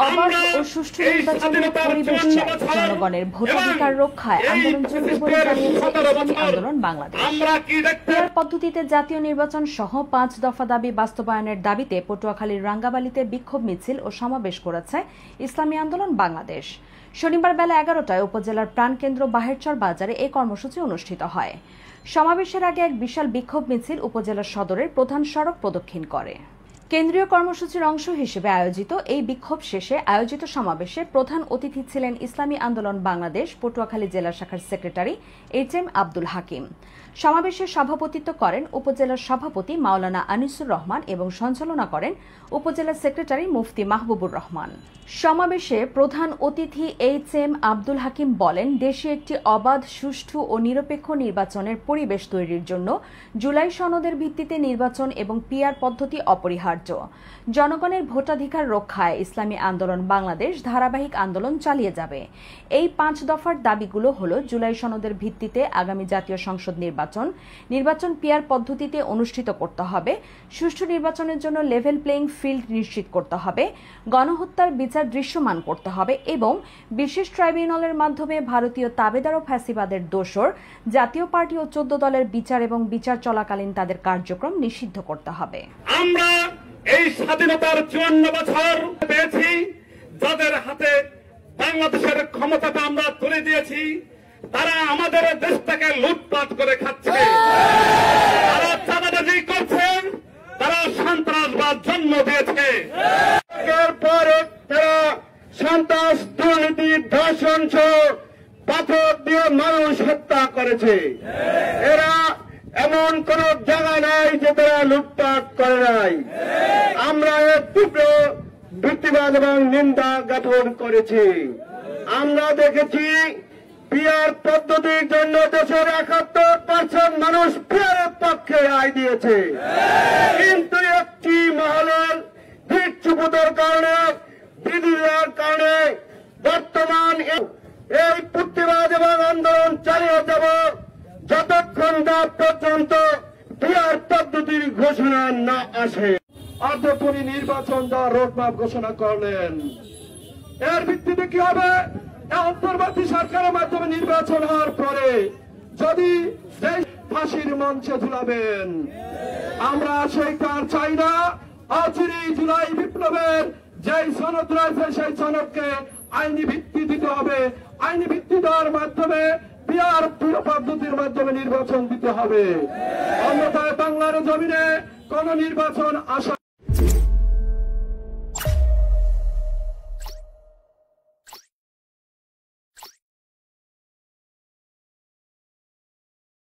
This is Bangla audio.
অবাধ ও সুষ্ঠু নির্বাচনের পরিবেশ চাই, জনগণের ভোটাধিকার রক্ষায় আন্দোলন চলবে বলে জানিয়েছে ইসলামী আন্দোলন বাংলাদেশ। পিআর পদ্ধতিতে জাতীয় নির্বাচন সহ 5 দফা দাবি বাস্তবায়নের দাবিতে পটুয়াখালীর রাঙ্গাবালিতে বিক্ষোভ মিছিল ও সমাবেশ করেছে ইসলামী আন্দোলন বাংলাদেশ। শনিবার বেলা 11টায় উপজেলার প্রাণকেন্দ্র বাহেরচর বাজারে এই কর্মসূচি অনুষ্ঠিত হয়। সমাবেশের আগে এক বিশাল বিক্ষোভ মিছিল উপজেলার সদরের প্রধান সড়ক প্রদক্ষিণ করে। কেন্দ্রীয় কর্মসূচির অংশ হিসেবে আয়োজিত এই বিক্ষোভ শেষে আয়োজিত সমাবেশে প্রধান অতিথি ছিলেন ইসলামী আন্দোলন বাংলাদেশ পটুয়াখালী জেলা শাখার সেক্রেটারি এইচ.এম. আব্দুল হাকিম। সমাবেশে সভাপতিত্ব করেন উপজেলার সভাপতি মাওলানা আনিসুর রহমান এবং সঞ্চালনা করেন উপজেলা সেক্রেটারি মুফতি মাহবুবুর রহমান। সমাবেশে প্রধান অতিথি এইচ.এম. আব্দুল হাকিম বলেন, দেশে একটি অবাধ, সুষ্ঠু ও নিরপেক্ষ নির্বাচনের পরিবেশ তৈরির জন্য জুলাই সনদের ভিত্তিতে নির্বাচন এবং পিআর পদ্ধতি অপরিহার্য। জনগণের ভোটাধিকার রক্ষায় ইসলামী আন্দোলন বাংলাদেশ ধারাবাহিক আন্দোলন চালিয়ে যাবে। এই 5 দফার দাবিগুলো হল: জুলাই সনদের ভিত্তিতে আগামী জাতীয় সংসদ নির্বাচন পিআর পদ্ধতিতে অনুষ্ঠিত করতে হবে, সুষ্ঠু নির্বাচনের জন্য লেভেল প্লেইং ফিল্ড নিশ্চিত করতে হবে, গণহত্যার বিচার দৃশ্যমান করতে হবে এবং বিশেষ ট্রাইব্যুনালের মাধ্যমে ভারতীয় তাবেদার ও ফ্যাসিবাদের দোসর জাতীয় পার্টি ও 14 দলের বিচার এবং বিচার চলাকালীন তাদের কার্যক্রম নিষিদ্ধ করতে হবে। আমরা এই স্বাধীনতার 54 বছর পেয়েছি, যাদের হাতে বাংলাদেশের ক্ষমতাটা আমরা তুলে দিয়েছি, তারা আমাদের দেশটাকে লুটপাট করে খাচ্ছে, তারা চাঁদাবাজি করছে, তারা সন্ত্রাসবাদ জন্ম দিয়েছে। এরপরে তারা সন্ত্রাস, দুর্নীতি, ধর্ষণ সহ পাথর দিয়ে মানুষ হত্যা করেছে। এরা এমন কোন জায়গা নাই যে তারা লুটপাট করে নাই। আমরা এর তীব্র প্রতিবাদ এবং নিন্দা জ্ঞাপন করেছি। আমরা দেখেছি পিআর পদ্ধতির জন্য দেশের 71% মানুষ পিআরের পক্ষে রায় দিয়েছে, কিন্তু একটি মহলের ভিক্ষুকতার কারণে, বিধির কারণে বর্তমান এই প্রতিবাদ এবং আন্দোলন চালিয়ে যাব যতক্ষণ না পর্যন্ত পিআর পদ্ধতির ঘোষণা না আসে। অর্ধপরি নির্বাচন দেওয়ার রোডম্যাপ ঘোষণা করলেন। এর ভিত্তিতে কি হবে? অন্তর্বর্তী সরকারের মাধ্যমে নির্বাচন হওয়ার পরে যদি ফাঁসির মঞ্চে ঝুলাবেন, আমরা সেইটা চাই না। অচিরেই জুলাই বিপ্লবের যেই সনদ রয়েছে সেই সনদকে আইনি ভিত্তি দিতে হবে। আইনি ভিত্তি দেওয়ার মাধ্যমে পিআর পদ্ধতির মাধ্যমে নির্বাচন দিতে হবে। অন্যথায় বাংলার জমিনে কোন নির্বাচন আসা